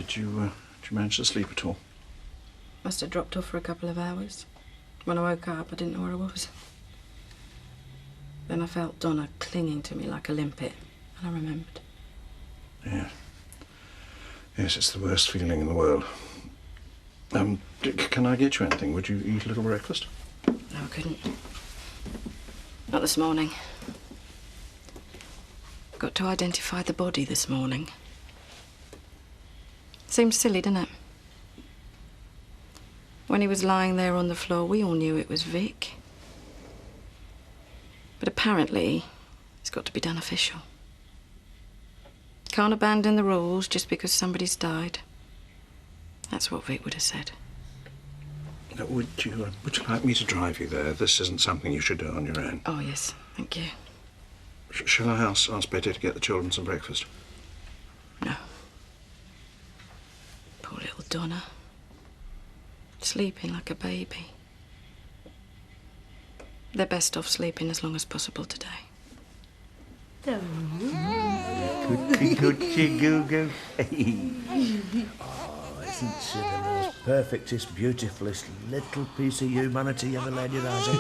Did you manage to sleep at all? Must have dropped off for a couple of hours. When I woke up, I didn't know where I was. Then I felt Donna clinging to me like a limpet, and I remembered. Yeah. Yes, it's the worst feeling in the world. Can I get you anything? Would you eat a little breakfast? No, I couldn't. Not this morning. Got to identify the body this morning. Seems silly, doesn't it? When he was lying there on the floor, we all knew it was Vic. But apparently, it's got to be done official. Can't abandon the rules just because somebody's died. That's what Vic would have said. Would you like me to drive you there? This isn't something you should do on your own. Oh, yes. Thank you. Shall I ask Betty to get the children some breakfast? No. Poor little Donna. Sleeping like a baby. They're best off sleeping as long as possible today. Coochie, coochie, goo-goo. Oh, isn't she the most perfectest, beautifulest little piece of humanity you ever laid your eyes on?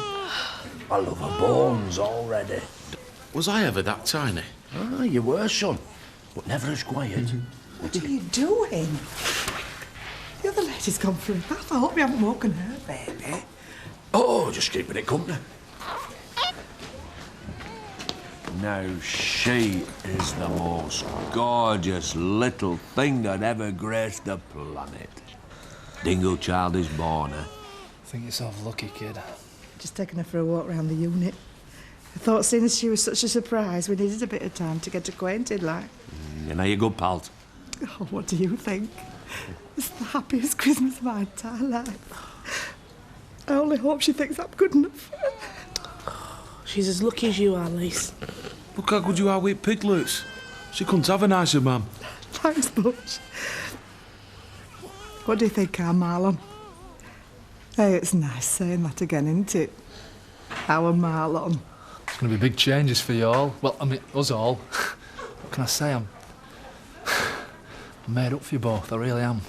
I love her bones already. Was I ever that tiny? Ah, you were, son, but never as quiet. What are you doing? The other lady's gone for a bath. I hope you haven't woken her, baby. Oh, just keeping it company. Now, she is the most gorgeous little thing that ever graced the planet. Dingle child is born, eh? Think yourself lucky, kid. Just taking her for a walk round the unit. I thought, seeing as she was such a surprise, we needed a bit of time to get acquainted, like. You know you're good, pals. Oh, what do you think? It's the happiest Christmas of my entire life. I only hope she thinks I'm good enough. She's as lucky as you are, Lise. Look how good you are with piglets. She couldn't have a nicer mum. Thanks, Butch. What do you think, Marlon? Hey, it's nice saying that again, isn't it? Our Marlon. It's going to be big changes for you all. Well, I mean, us all. What can I say? I'm made up for you both, I really am.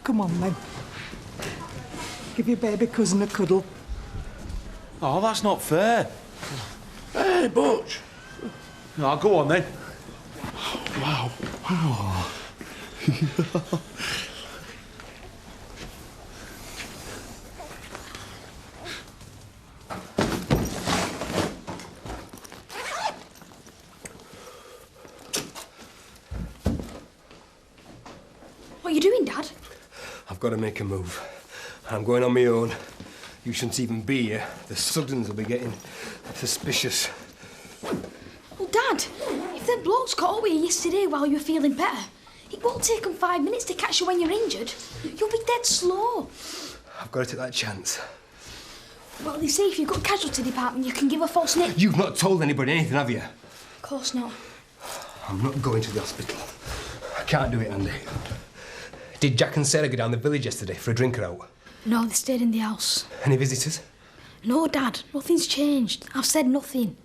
Come on, then. Give your baby cousin a cuddle. Oh, that's not fair. Hey, Butch. No, go on then. Wow. Wow. What are you doing, Dad? I've got to make a move. I'm going on my own. You shouldn't even be here. The Suddens will be getting suspicious. Well, Dad, if them blokes got over you yesterday while you were feeling better, it won't take them 5 minutes to catch you when you're injured. You'll be dead slow. I've got to take that chance. Well, they say if you've got a casualty department, you can give a false name. You've not told anybody anything, have you? Of course not. I'm not going to the hospital. I can't do it, Andy. Did Jack and Sarah go down the village yesterday for a drink or out? No, they stayed in the house. Any visitors? No, Dad. Nothing's changed. I've said nothing.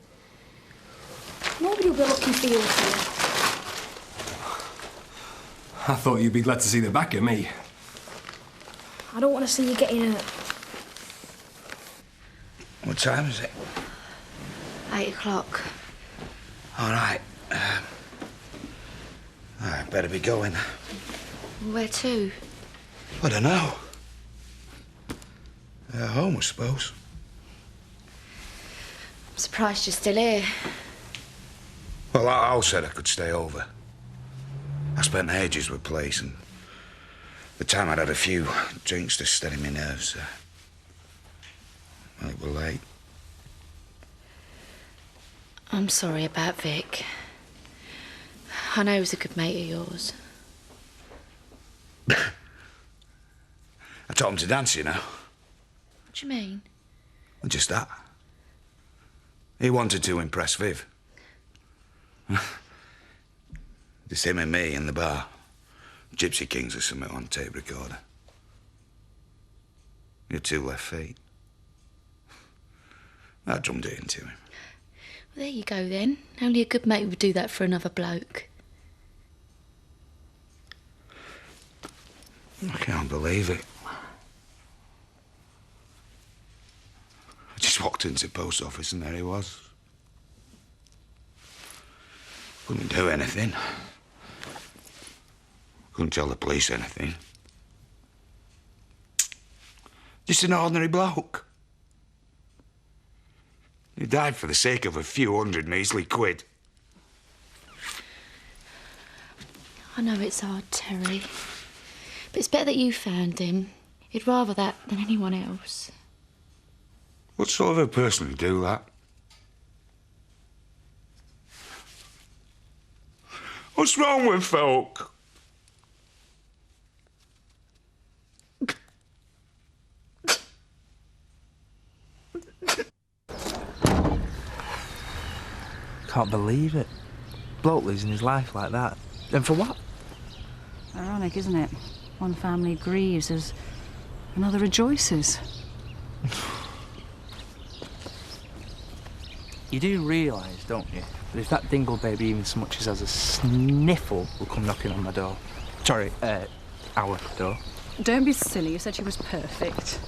Nobody will be looking for you up here. I thought you'd be glad to see the back of me. I don't want to see you getting hurt. What time is it? 8 o'clock. All right. I better be going. Where to? I don't know. Home, I suppose. I'm surprised you're still here. Well, Al said I could stay over. I spent ages with Place, and the time I'd had a few drinks to steady my nerves. Well, it were late. I'm sorry about Vic. I know he was a good mate of yours. I taught him to dance, you know. What do you mean? Well, just that. He wanted to impress Viv. Just him and me in the bar. Gypsy Kings or something on tape recorder. Your 2 left feet. I drummed it into him. There you go then. Only a good mate would do that for another bloke. I can't believe it. I just walked into the post office and there he was. Couldn't do anything. Couldn't tell the police anything. Just an ordinary bloke. He died for the sake of a few hundred measly quid. I know it's hard, Terry. But it's better that you found him. He'd rather that than anyone else. What sort of a person would do that? What's wrong with folk? Can't believe it. Bloke losing his life like that. And for what? Ironic, isn't it? One family grieves as another rejoices. You do realise, don't you, that if that dingle baby even so much as has a sniffle will come knocking on my door. Sorry, our door. Don't be silly, you said she was perfect.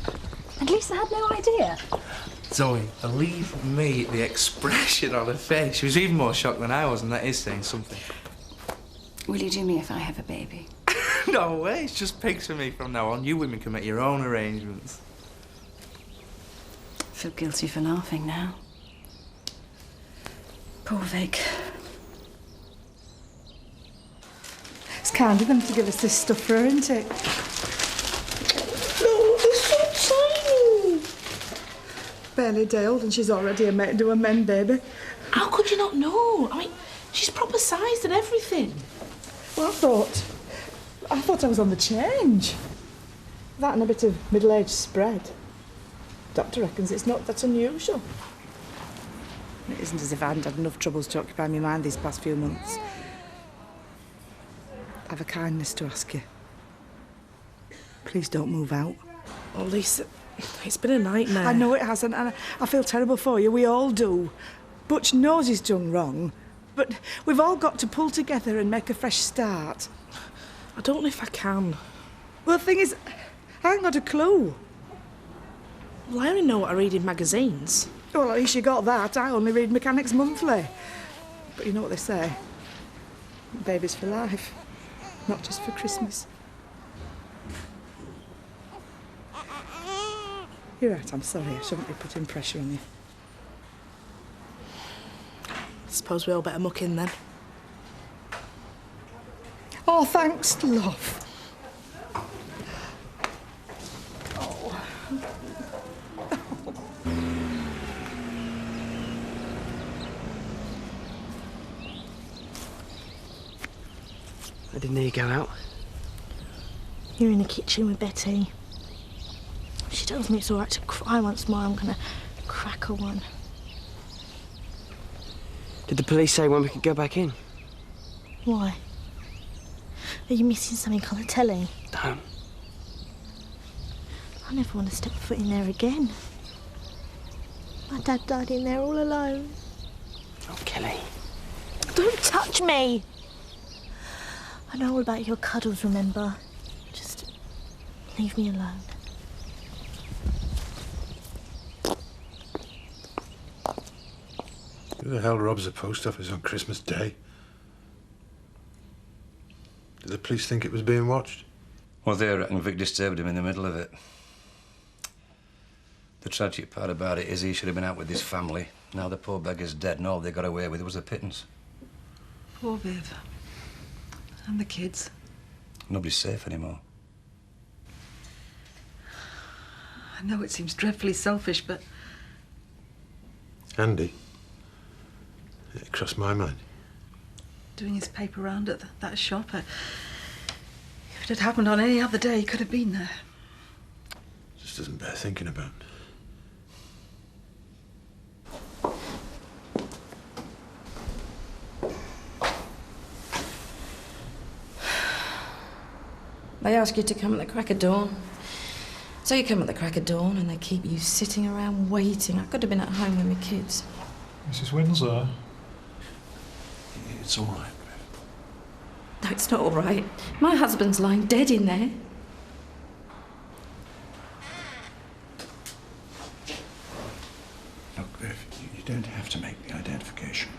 And Lisa had no idea. Zoe, believe me, the expression on her face. She was even more shocked than I was, and that is saying something. Will you do me if I have a baby? No way, it's just pigs for me from now on. You women can make your own arrangements. I feel guilty for laughing now. Poor Vic. It's kind of them to give us this stuff for her, isn't it? No, they're so tiny. Barely day old and she's already a mate to a men baby. How could you not know? I mean, she's proper sized and everything. Well, I thought I was on the change. That and a bit of middle-aged spread. Doctor reckons it's not that unusual. It isn't as if I hadn't had enough troubles to occupy my mind these past few months. I've a kindness to ask you. Please don't move out. Oh, Lisa, it's been a nightmare. I know it hasn't, and I feel terrible for you. We all do. Butch knows he's done wrong, but we've all got to pull together and make a fresh start. I don't know if I can. Well, the thing is, I ain't got a clue. Well, I only know what I read in magazines. Well, at least you got that. I only read Mechanics Monthly. But you know what they say? Babies for life, not just for Christmas. You're right, I'm sorry. I shouldn't be putting pressure on you. I suppose we all better muck in then. Oh, thanks, love. I didn't hear you go out. You're in the kitchen with Betty. If she tells me it's all right to cry once more, I'm gonna crack her one. Did the police say when we could go back in? Why? Are you missing something on the telly? Don't. I never want to step foot in there again. My dad died in there all alone. Oh, Kelly. Don't touch me! I know all about your cuddles, remember? Just leave me alone. Who the hell robs a post office on Christmas Day? Did the police think it was being watched? Well, they reckon Vic disturbed him in the middle of it. The tragic part about it is he should have been out with his family. Now the poor beggar's dead and all they got away with was a pittance. Poor Viv. And the kids. Nobody's safe anymore. I know it seems dreadfully selfish, but Andy? It crossed my mind. doing his paper round at that shop, if it had happened on any other day, he could have been there. Just doesn't bear thinking about. They ask you to come at the crack of dawn. So you come at the crack of dawn and they keep you sitting around waiting. I could have been at home with my kids. Mrs. Winslow? It's all right. No, it's not all right. My husband's lying dead in there. Look, Viv, you don't have to make the identification.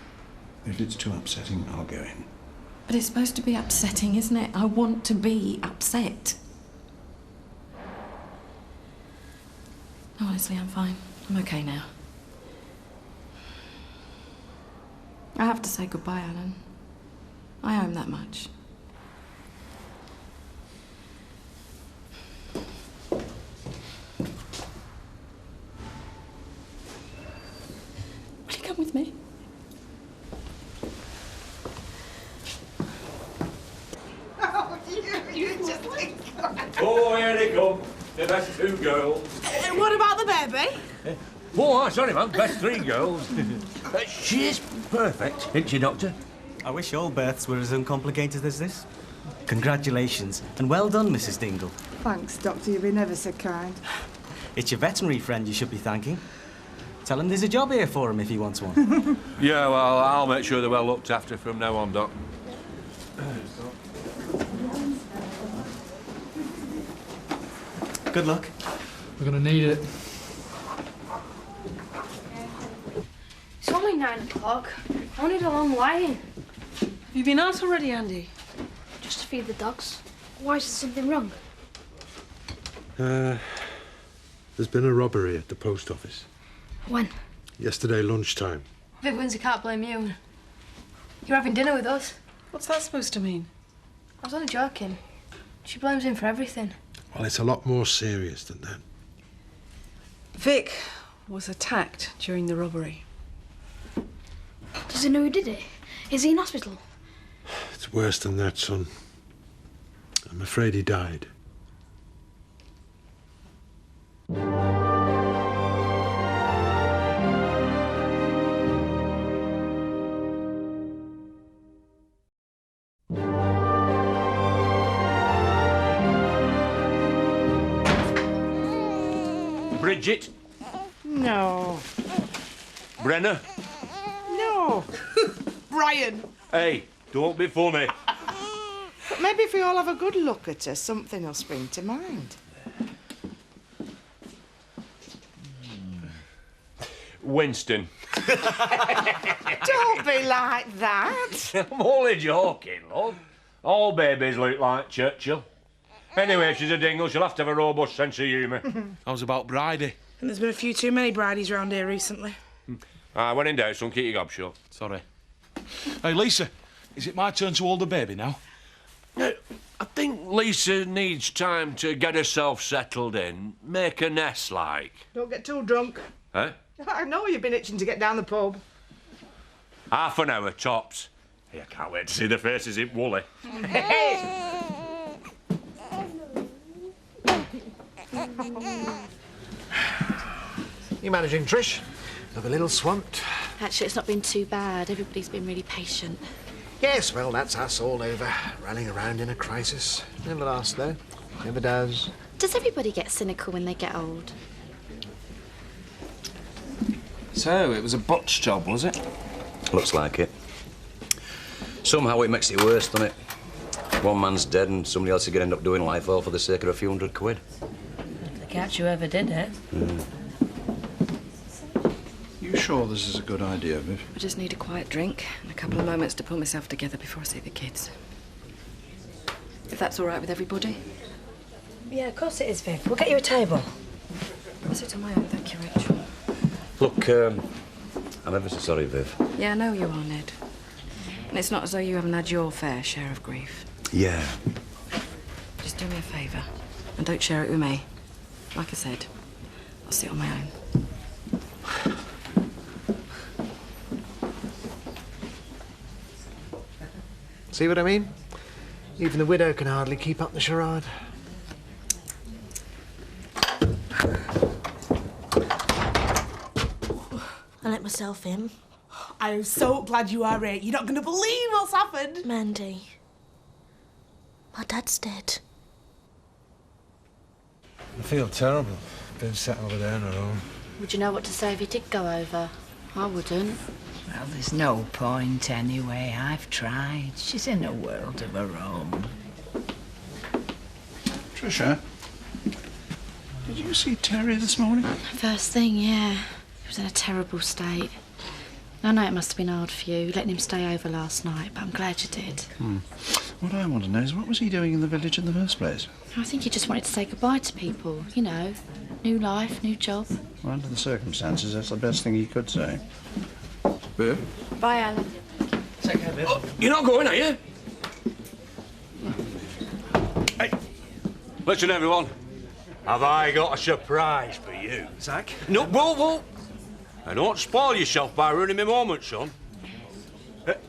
If it's too upsetting, I'll go in. But it's supposed to be upsetting, isn't it? I want to be upset. No, honestly, I'm fine. I'm okay now. I have to say goodbye, Alan. I owe him that much. Will you come with me? Oh, here they come. The best two girls. What about the baby? Oh, sorry, man. Best three girls. She's perfect, isn't she, Doctor? I wish all births were as uncomplicated as this. Congratulations, and well done, Mrs. Dingle. Thanks, Doctor. You've been ever so kind. It's your veterinary friend you should be thanking. Tell him there's a job here for him if he wants one. Yeah, well, I'll make sure they're well looked after from now on, Doc. Good luck. We're gonna need it. It's only 9 o'clock. I need a long lie-in. Have you been out already, Andy? Just to feed the dogs. Why is there something wrong? There's been a robbery at the post office. When? Yesterday lunchtime. Viv Windsor can't blame you. You're having dinner with us. What's that supposed to mean? I was only joking. She blames him for everything. Well, it's a lot more serious than that. Vic was attacked during the robbery. Does he know who did it? Is he in hospital? It's worse than that, son. I'm afraid he died. Bridget? No. Brenner? No. Brian. Hey, don't be funny. But maybe if we all have a good look at her, something will spring to mind. Winston. Don't be like that. I'm only joking, love. All babies look like Churchill. Anyway, if she's a dingle, she'll have to have a robust sense of humour. How's about Bridie? And there's been a few too many bridies round here recently. When in doubt, son, keep your gob shut. Sorry. Hey, Lisa, is it my turn to hold the baby now? I think Lisa needs time to get herself settled in, make a nest like. Don't get too drunk. Eh? I know you've been itching to get down the pub. Half an hour, tops. Hey, I can't wait to see the faces in Woolley. You managing, Trish? Look a little swamped. Actually, it's not been too bad. Everybody's been really patient. Yes, well, that's us all over, running around in a crisis. Never lasts, though. Never does. Does everybody get cynical when they get old? So, it was a botched job, was it? Looks like it. Somehow it makes it worse, doesn't it? One man's dead and somebody else is going to end up doing life all for the sake of a few £100. To catch whoever did it. You sure this is a good idea, Viv? I just need a quiet drink and a couple of moments to pull myself together before I see the kids. If that's all right with everybody. Yeah, of course it is, Viv. We'll get you a table. I'll sit on my own, thank you, Rachel. Look, I'm ever so sorry, Viv. Yeah, I know you are, Ned. And it's not as though you haven't had your fair share of grief. Yeah. Just do me a favour and don't share it with me. Like I said, I'll sit on my own. See what I mean? Even the widow can hardly keep up the charade. I let myself in. I am so glad you are right. You're not going to believe what's happened. Mandy, my dad's dead. I feel terrible being sat over there on her own. Would you know what to say if he did go over? I wouldn't. Well, there's no point anyway. I've tried. She's in a world of her own. Tricia, did you see Terry this morning? First thing, yeah. He was in a terrible state. I know it must have been hard for you, letting him stay over last night, but I'm glad you did. What I want to know is what was he doing in the village in the first place? I think he just wanted to say goodbye to people, you know. New life, new job. Well, under the circumstances, that's the best thing he could say. Babe? Bye, Alan. Take care, babe. Oh, you're not going, are you? Hey, listen, everyone. Have I got a surprise for you? Zach? No, whoa. And don't spoil yourself by ruining my moment, son.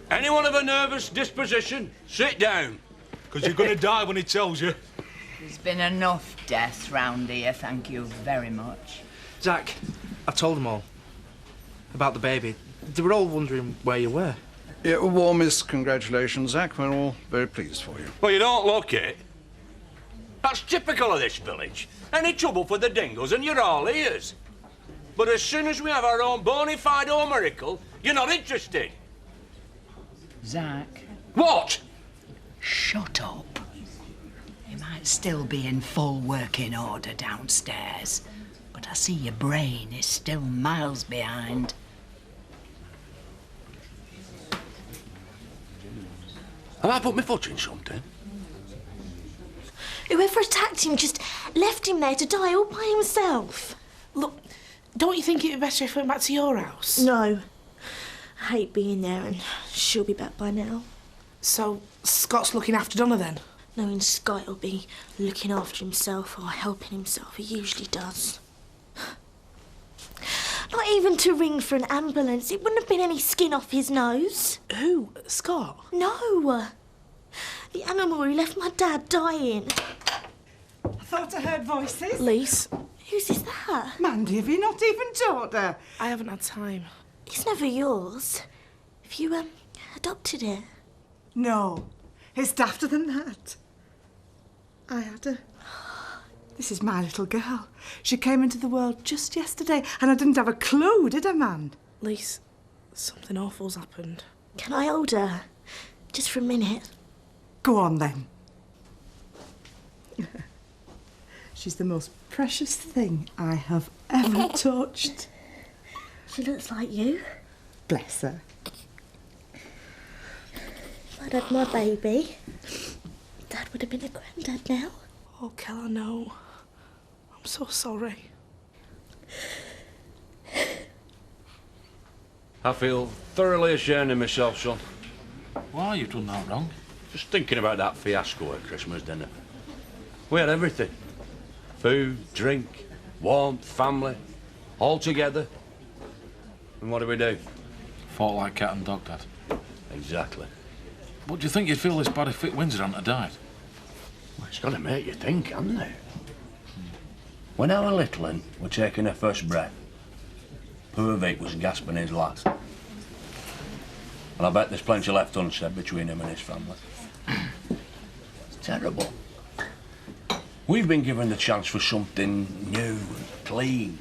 Anyone of a nervous disposition, sit down. Because you're going to die when he tells you. There's been enough deaths round here, thank you very much. Zach, I told them all about the baby. They were all wondering where you were. Yeah, warmest congratulations, Zach. We're all very pleased for you. Well, you don't look it. That's typical of this village. Any trouble for the dingoes and you're all ears. But as soon as we have our own bona fide old miracle, you're not interested. Zach. What? Shut up. You might still be in full working order downstairs, but I see your brain is still miles behind. Have I put my foot in something? Whoever attacked him just left him there to die all by himself. Look, don't you think it'd be better if we went back to your house? No. I hate being there, and she'll be back by now. So, Scott's looking after Donna then? Knowing Scott will be looking after himself or helping himself, he usually does. Not even to ring for an ambulance. It wouldn't have been any skin off his nose. Who? Scott? No. The animal who left my dad dying. I thought I heard voices. Lise? Whose is that? Mandy, have you not even told her? I haven't had time. It's never yours. Have you, adopted it? No. It's dafter than that. I had her. This is my little girl. She came into the world just yesterday, and I didn't have a clue, did I, man? Lise, something awful's happened. Can I hold her? Just for a minute. Go on, then. She's the most precious thing I have ever touched. She looks like you. Bless her. If I'd had my baby, Dad would have been a granddad now. Oh, Kel, I know. I'm so sorry. I feel thoroughly ashamed of myself, son. Why? You've done that wrong. Just thinking about that fiasco at Christmas dinner. We had everything. Food, drink, warmth, family, all together. And what do? Fought like cat and dog, Dad. Exactly. But do you think you'd feel this bad if Vic Windsor hadn't died? Well, it's got to make you think, hasn't it? When our little un were taking her first breath, poor Vic was gasping his last. And I bet there's plenty left unsaid between him and his family. It's terrible. We've been given the chance for something new and clean.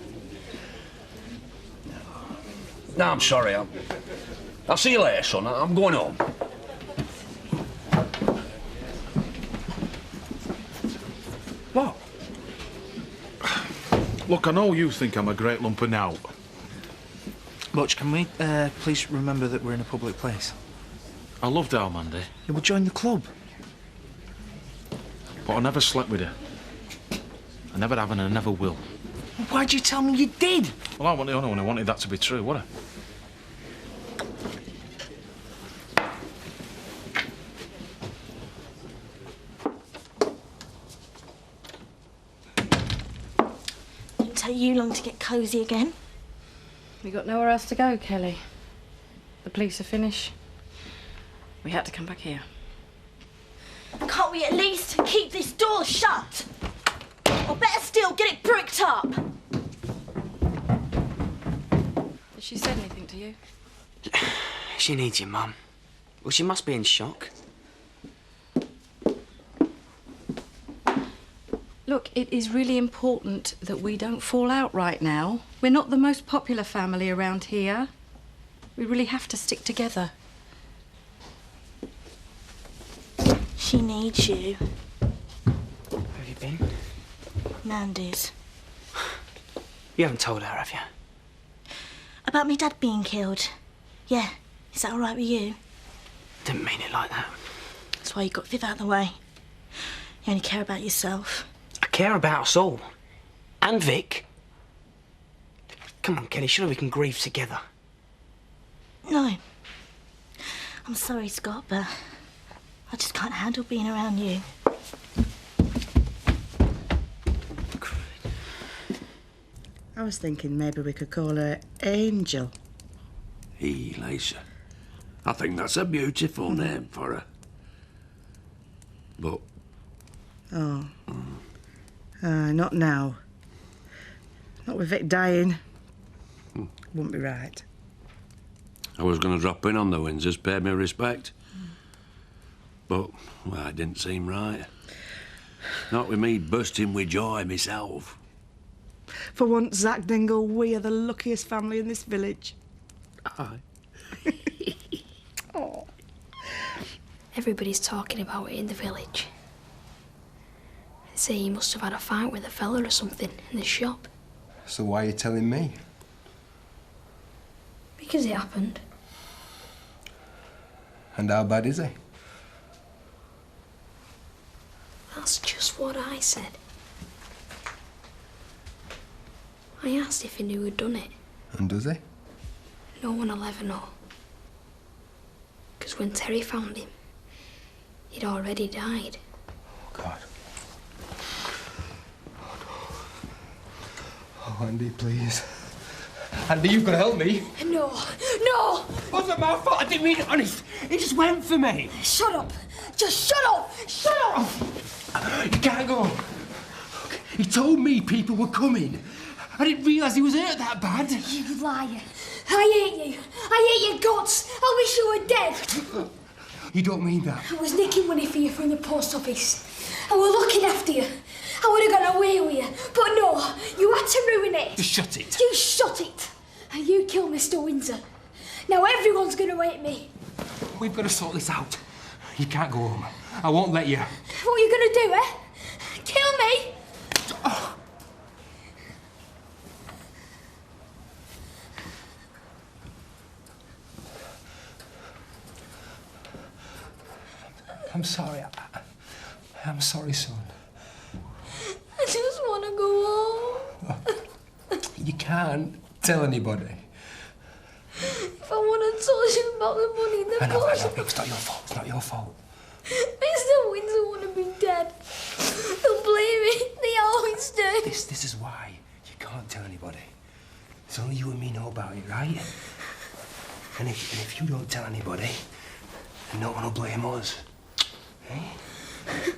No, I'm sorry. I'll see you later, son. I'm going home. What? Look, I know you think I'm a great lump of now. Butch, can we please remember that we're in a public place? I loved our Mandy, Yeah, we'll join the club. but I never slept with her. I never have and I never will. Why'd you tell me you did? Well, I wasn't the only one who wanted that to be true, was I? Didn't take you long to get cosy again. We got nowhere else to go, Kelly. The police are finished. We had to come back here. Can't we at least keep this door shut? Or better still, get it bricked up. Did she say anything to you? She needs you, Mum. Well, she must be in shock. Look, it is really important that we don't fall out right now. We're not the most popular family around here. We really have to stick together. She needs you. Where have you been? Mandy's. You haven't told her, have you? About me dad being killed. Yeah. Is that all right with you? Didn't mean it like that. That's why you got Viv out of the way. You only care about yourself. I care about us all. And Vic. Come on, Kelly, surely we can grieve together. No. I'm sorry, Scott, but I just can't handle being around you. I was thinking maybe we could call her Angel. Hey, Lisa. I think that's a beautiful name for her. But... Oh. Not now. Not with Vic dying. Wouldn't be right. I was going to drop in on the Windsors, pay me respect. But, well, it didn't seem right. Not with me bursting with joy myself. For once, Zach Dingle, we are the luckiest family in this village. Aye. Oh. Everybody's talking about it in the village. They say he must have had a fight with a fella or something in the shop. So why are you telling me? Because it happened. And how bad is he? That's just what I said. I asked if he knew who'd done it. And does he? No one will ever know. Because when Terry found him, he'd already died. Oh, God. Oh, Andy, please. Andy, you've got to help me. No, no! It wasn't my fault. I didn't mean it, honest. It just went for me. Shut up! Just shut up! Shut up! You can't go. Look, he told me people were coming. I didn't realise he was hurt that bad. You liar. I hate you. I hate your guts. I wish you were dead. You don't mean that. I was nicking money for you from the post office. I was looking after you. I would have gone away with you. But no, you had to ruin it. Just shut it. You shut it. And you killed Mr. Windsor. Now everyone's going to hate me. We've got to sort this out. You can't go home. I won't let you. What are you going to do, eh? Kill me? Oh. I'm sorry. I'm sorry, son. I just want to go home. You can't tell anybody. If I want to talk to you about the money, then I know. It's not your fault. It's not your fault. Mr. Windsor would have been dead. They'll blame me. They always do. This is why you can't tell anybody. It's only you and me know about it, right? And if you don't tell anybody, then no one will blame us. Eh?